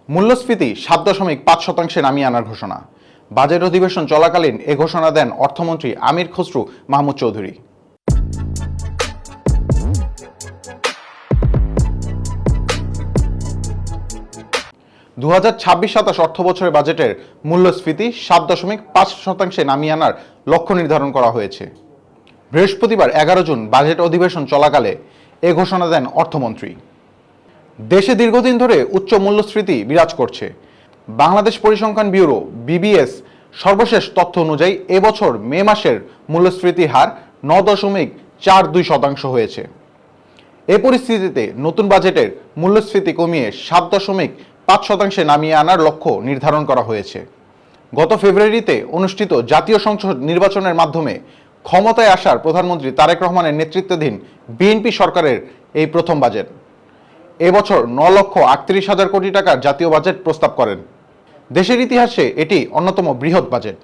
মূল্যস্ফীতি ৭.৫% নামিয়ে আনার ঘোষণা। বাজেট অধিবেশন চলাকালীন এ ঘোষণা দেন অর্থমন্ত্রী আমির খসরু মাহমুদ চৌধুরী। দু ২০২৬-২৭ অর্থবছরের বাজেটের মূল্যস্ফীতি ৭.৫% নামিয়ে আনার লক্ষ্য নির্ধারণ করা হয়েছে। বৃহস্পতিবার ১১ জুন বাজেট অধিবেশন চলাকালে এ ঘোষণা দেন অর্থমন্ত্রী। দেশে দীর্ঘদিন ধরে উচ্চ মূল্যস্ফীতি বিরাজ করছে। বাংলাদেশ পরিসংখ্যান ব্যুরো বিবিএস সর্বশেষ তথ্য অনুযায়ী এবছর মে মাসের মূল্যস্ফীতির হার ৯.৪২% হয়েছে। এ পরিস্থিতিতে নতুন বাজেটের মূল্যস্ফীতি কমিয়ে ৭.৫% নামিয়ে আনার লক্ষ্য নির্ধারণ করা হয়েছে। গত ফেব্রুয়ারিতে অনুষ্ঠিত জাতীয় সংসদ নির্বাচনের মাধ্যমে ক্ষমতায় আসার প্রধানমন্ত্রী তারেক রহমানের নেতৃত্বাধীন বিএনপি সরকারের এই প্রথম বাজেট। এবছর ৯,৩৮,০০০ কোটি টাকার জাতীয় বাজেট প্রস্তাব করেন। দেশের ইতিহাসে এটি অন্যতম বৃহৎ বাজেট।